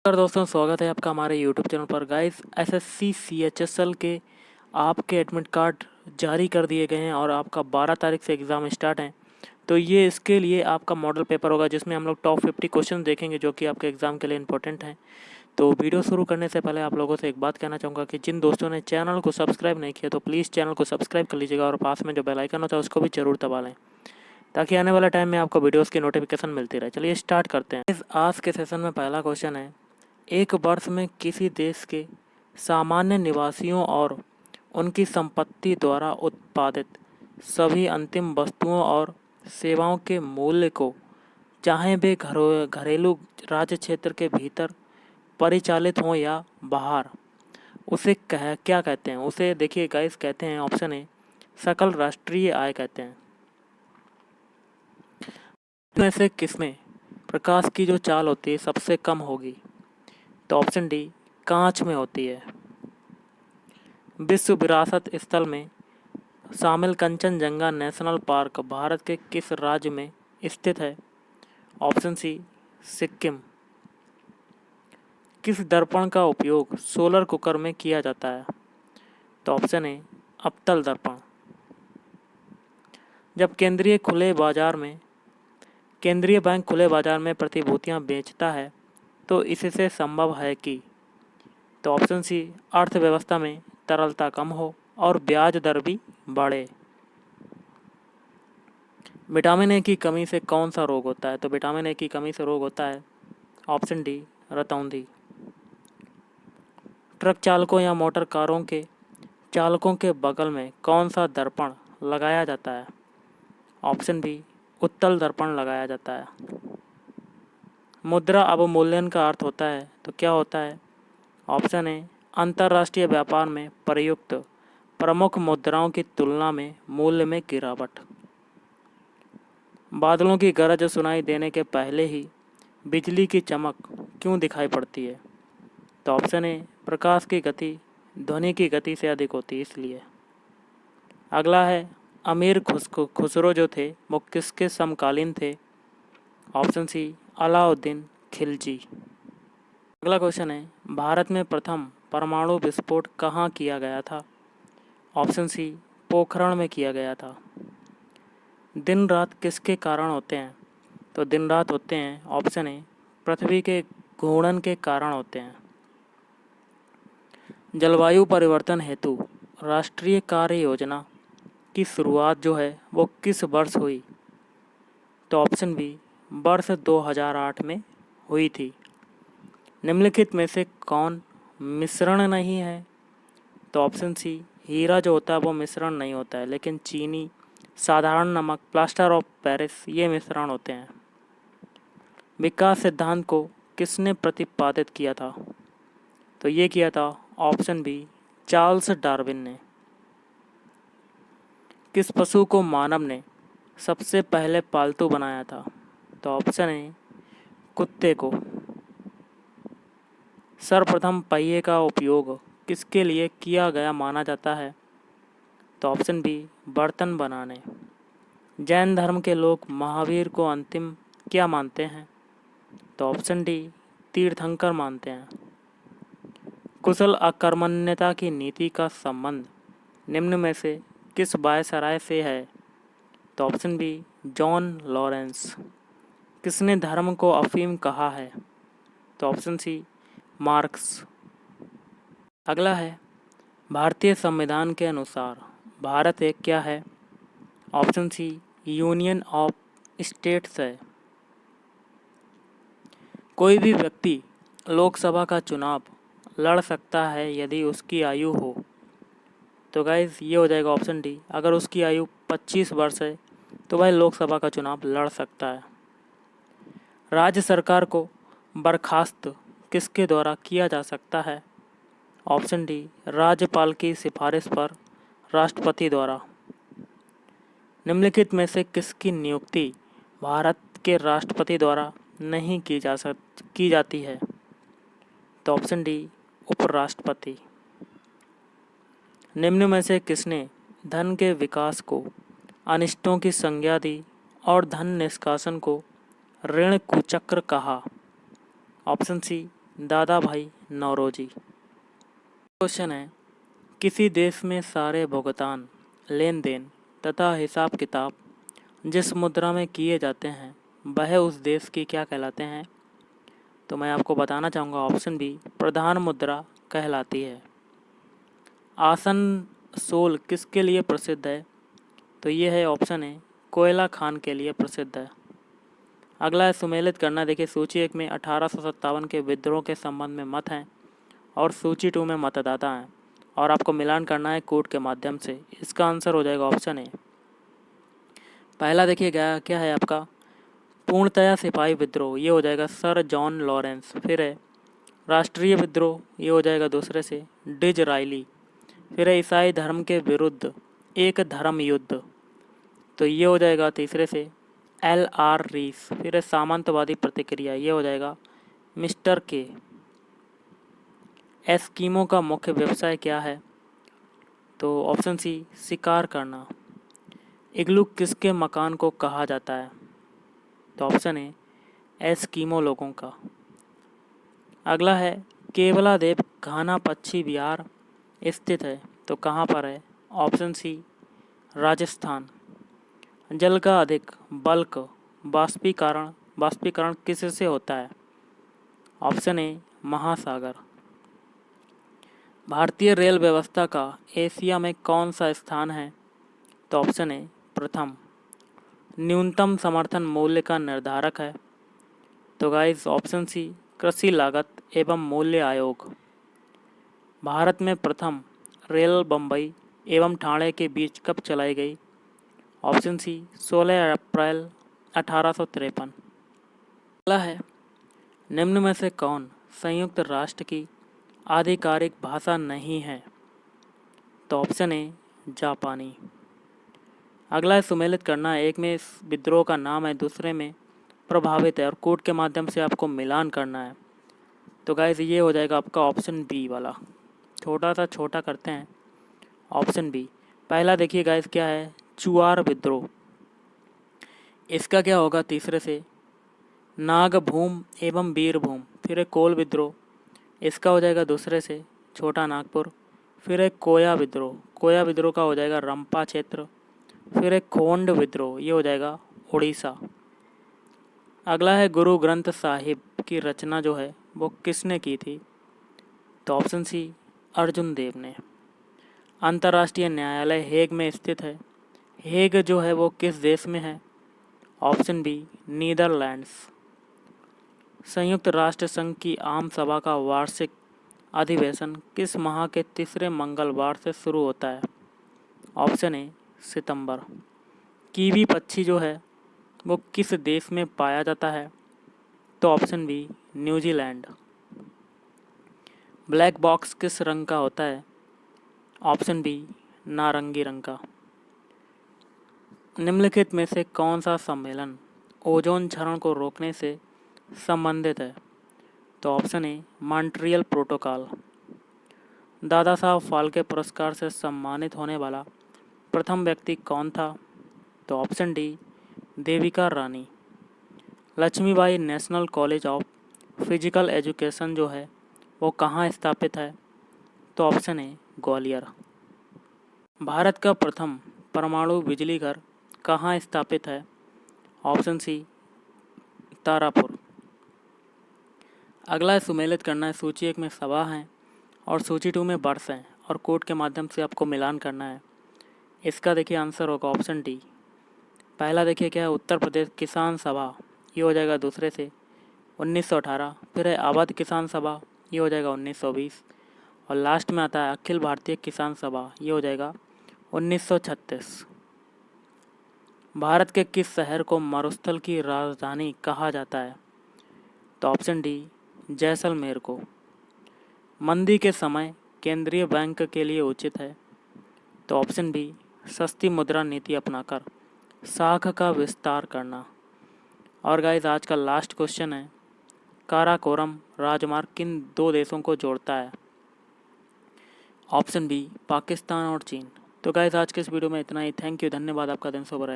नमस्कार दोस्तों, स्वागत है आपका हमारे यूट्यूब चैनल पर। गाइस, एसएससी सीएचएसएल के आपके एडमिट कार्ड जारी कर दिए गए हैं और आपका 12 तारीख से एग्ज़ाम स्टार्ट है। तो ये इसके लिए आपका मॉडल पेपर होगा जिसमें हम लोग टॉप 50 क्वेश्चन देखेंगे जो कि आपके एग्ज़ाम के लिए इंपॉर्टेंट हैं। तो वीडियो शुरू करने से पहले आप लोगों से एक बात कहना चाहूँगा कि जिन दोस्तों ने चैनल को सब्सक्राइब नहीं किया तो प्लीज़ चैनल को सब्सक्राइब कर लीजिएगा और पास में जो बेल आइकन होता है उसको भी ज़रूर दबा लें ताकि आने वाले टाइम में आपको वीडियोज़ की नोटिफिकेशन मिलती रहे। चलिए स्टार्ट करते हैं। इस आज के सेशन में पहला क्वेश्चन है, एक वर्ष में किसी देश के सामान्य निवासियों और उनकी संपत्ति द्वारा उत्पादित सभी अंतिम वस्तुओं और सेवाओं के मूल्य को, चाहे वे घरेलू राज्य क्षेत्र के भीतर परिचालित हों या बाहर, उसे क्या कहते हैं? उसे देखिए गाइस, कहते हैं ऑप्शन ए सकल राष्ट्रीय आय कहते हैं। इनमें से किसमें प्रकाश की जो चाल होती है सबसे कम होगी? तो ऑप्शन डी कांच में होती है। विश्व विरासत स्थल में शामिल कंचनजंगा नेशनल पार्क भारत के किस राज्य में स्थित है? Option C Sikkim. किस दर्पण का उपयोग सोलर कुकर में किया जाता है? तो ऑप्शन ए अवतल दर्पण। जब केंद्रीय बैंक खुले बाजार में प्रतिभूतियां बेचता है तो इससे संभव है कि, तो ऑप्शन सी अर्थव्यवस्था में तरलता कम हो और ब्याज दर भी बढ़े। विटामिन ए की कमी से कौन सा रोग होता है? तो विटामिन ए की कमी से रोग होता है ऑप्शन डी रतौंधी। ट्रक चालकों या मोटर कारों के चालकों के बगल में कौन सा दर्पण लगाया जाता है? ऑप्शन बी उत्तल दर्पण लगाया जाता है। मुद्रा अवमूल्यन का अर्थ होता है तो क्या होता है? ऑप्शन ए अंतर्राष्ट्रीय व्यापार में प्रयुक्त प्रमुख मुद्राओं की तुलना में मूल्य में गिरावट। बादलों की गरज सुनाई देने के पहले ही बिजली की चमक क्यों दिखाई पड़ती है? तो ऑप्शन ए प्रकाश की गति ध्वनि की गति से अधिक होती है इसलिए। अगला है, अमीर खुसरो जो थे वो किसके समकालीन थे? Option C Alauddin Khilji. अगला क्वेश्चन है, भारत में प्रथम परमाणु विस्फोट कहाँ किया गया था? ऑप्शन सी पोखरण में किया गया था। दिन रात किसके कारण होते हैं? तो दिन रात होते हैं ऑप्शन ए पृथ्वी के घूर्णन के कारण होते हैं। जलवायु परिवर्तन हेतु राष्ट्रीय कार्य योजना की शुरुआत जो है वो किस वर्ष हुई? तो ऑप्शन बी वर्ष 2008 में हुई थी। निम्नलिखित में से कौन मिश्रण नहीं है? तो ऑप्शन सी हीरा जो होता है वो मिश्रण नहीं होता है, लेकिन चीनी, साधारण नमक, प्लास्टर ऑफ पेरिस ये मिश्रण होते हैं। विकास सिद्धांत को किसने प्रतिपादित किया था? तो ये किया था ऑप्शन बी चार्ल्स डार्विन ने। किस पशु को मानव ने सबसे पहले पालतू बनाया था? तो ऑप्शन ए कुत्ते को। सर्वप्रथम पहिए का उपयोग किसके लिए किया गया माना जाता है? तो ऑप्शन बी बर्तन बनाने। जैन धर्म के लोग महावीर को अंतिम क्या मानते हैं? तो ऑप्शन डी तीर्थंकर मानते हैं। कुशल अकर्मण्यता की नीति का संबंध निम्न में से किस वायसराय से है? तो ऑप्शन बी जॉन लॉरेंस। किसने धर्म को अफीम कहा है? तो ऑप्शन सी मार्क्स। अगला है, भारतीय संविधान के अनुसार भारत एक क्या है? Option C union of states है। कोई भी व्यक्ति लोकसभा का चुनाव लड़ सकता है यदि उसकी आयु हो। तो गाइस ये हो जाएगा ऑप्शन डी। अगर उसकी आयु 25 वर्ष है तो वह लोकसभा का चुनाव लड़ सकता है। राज्य सरकार को बर्खास्त किसके द्वारा किया जा सकता है? ऑप्शन डी राज्यपाल की सिफारिश पर राष्ट्रपति द्वारा। निम्नलिखित में से किसकी नियुक्ति भारत के राष्ट्रपति द्वारा नहीं की जाती है? तो ऑप्शन डी उपराष्ट्रपति। निम्न में से किसने धन के विकास को अनिष्टों की संज्ञा दी और धन निष्कासन को ऋण कुचक्र कहा? ऑप्शन सी दादा भाई नौरोजी। क्वेश्चन है, किसी देश में सारे भुगतान, लेन देन तथा हिसाब किताब जिस मुद्रा में किए जाते हैं वह उस देश की क्या कहलाते हैं? तो मैं आपको बताना चाहूँगा ऑप्शन बी, प्रधान मुद्रा कहलाती है। आसनसोल किसके लिए प्रसिद्ध है? तो ये है ऑप्शन ए, कोयला खान के लिए प्रसिद्ध है। अगला है सुमेलित करना। देखिए सूची 1 में 1857 के विद्रोह के संबंध में मत हैं और सूची 2 में मतदाता हैं और आपको मिलान करना है कोड के माध्यम से। इसका आंसर हो जाएगा ऑप्शन ए। पहला देखिएगा क्या है आपका, पूर्णतया सिपाही विद्रोह, ये हो जाएगा सर जॉन लॉरेंस। फिर है राष्ट्रीय विद्रोह, ये हो जाएगा दूसरे से डिजराइली। फिर है ईसाई धर्म के विरुद्ध एक धर्म युद्ध, तो ये हो जाएगा तीसरे से LR रीस। फिर है सामंतवादी प्रतिक्रिया, ये हो जाएगा मिस्टर के। एस्किमो का मुख्य व्यवसाय क्या है? तो ऑप्शन सी, शिकार करना। इग्लू किसके मकान को कहा जाता है? तो ऑप्शन ए, एस्किमो लोगों का। अगला है केवलादेव घाना पक्षी विहार स्थित है, तो कहाँ पर है? Option C, Rajasthan. जल का अधिक बल्क वाष्पीकरण किससे होता है? ऑप्शन ए, महासागर। भारतीय रेल व्यवस्था का एशिया में कौन सा स्थान है? तो ऑप्शन ए, प्रथम। न्यूनतम समर्थन मूल्य का निर्धारक है? तो गाइस ऑप्शन सी, कृषि लागत एवं मूल्य आयोग। भारत में प्रथम रेल बम्बई एवं ठाणे के बीच कब चलाई गई? ऑप्शन सी, 16 अप्रैल 1853। अगला है निम्न में से कौन संयुक्त राष्ट्र की आधिकारिक भाषा नहीं है? तो ऑप्शन ए, जापानी। अगला है सुमेलित करना। एक में इस विद्रोह का नाम है, दूसरे में प्रभावित है और कोड के माध्यम से आपको मिलान करना है। तो गाइस ये हो जाएगा आपका ऑप्शन बी वाला। थोड़ा सा छोटा करते हैं, ऑप्शन बी। पहला देखिए गाइस क्या है, चुआर विद्रोह। इसका क्या होगा तीसरे से, नागभूम एवं वीरभूम। फिर है कोल विद्रोह, इसका हो जाएगा दूसरे से छोटा नागपुर। फिर है कोया विद्रोह, कोया विद्रोह का हो जाएगा रंपा क्षेत्र। फिर है खोंड विद्रोह, ये हो जाएगा उड़ीसा। अगला है गुरु ग्रंथ साहिब की रचना जो है वो किसने की थी? तो ऑप्शन सी, अर्जुन देव ने। अंतर्राष्ट्रीय न्यायालय हेग में स्थित है। हेग जो है वो किस देश में है? Option B, Netherlands. संयुक्त राष्ट्र संघ की आम सभा का वार्षिक अधिवेशन किस माह के तीसरे मंगलवार से शुरू होता है? Option A, September. कीवी पक्षी जो है वो किस देश में पाया जाता है? तो option B, New Zealand. Black box किस रंग का होता है? ऑप्शन बी, नारंगी रंग का। निम्नलिखित में से कौन सा सम्मेलन ओजोन क्षरण को रोकने से संबंधित है? तो option A, Montreal protocol. Dada Saheb Phalke पुरस्कार से सम्मानित होने वाला प्रथम व्यक्ति कौन था? तो option D, Devika Rani. Lakshmibai national college of physical education जो है वो कहाँ स्थापित है? तो ऑप्शन ए, ग्वालियर। भारत का प्रथम परमाणु बिजली घर कहाँ स्थापित है? Option C, Tarapur. अगला है सुमेलित करना है। सूची 1 में सभा हैं और सूची 2 में वर्ष हैं और कोड के माध्यम से आपको मिलान करना है। इसका देखिए आंसर होगा ऑप्शन डी। पहला देखिए क्या है, उत्तर प्रदेश किसान सभा, ये हो जाएगा दूसरे से 1918। फिर है अवध किसान सभा, ये हो जाएगा 1920 और लास्ट में आता है अखिल भारतीय किसान सभा, ये हो जाएगा 1936। भारत के किस शहर को मरुस्थल की राजधानी कहा जाता है? तो ऑप्शन डी, जैसलमेर को। मंदी के समय केंद्रीय बैंक के लिए उचित है? तो ऑप्शन बी, सस्ती मुद्रा नीति अपनाकर साख का विस्तार करना। और गाइस आज का लास्ट क्वेश्चन है, काराकोरम राजमार्ग किन दो देशों को जोड़ता है? ऑप्शन बी, पाकिस्तान और चीन। तो गाइस आज के इस वीडियो में इतना ही। थैंक यू, धन्यवाद, आपका दिन शुभ रहे।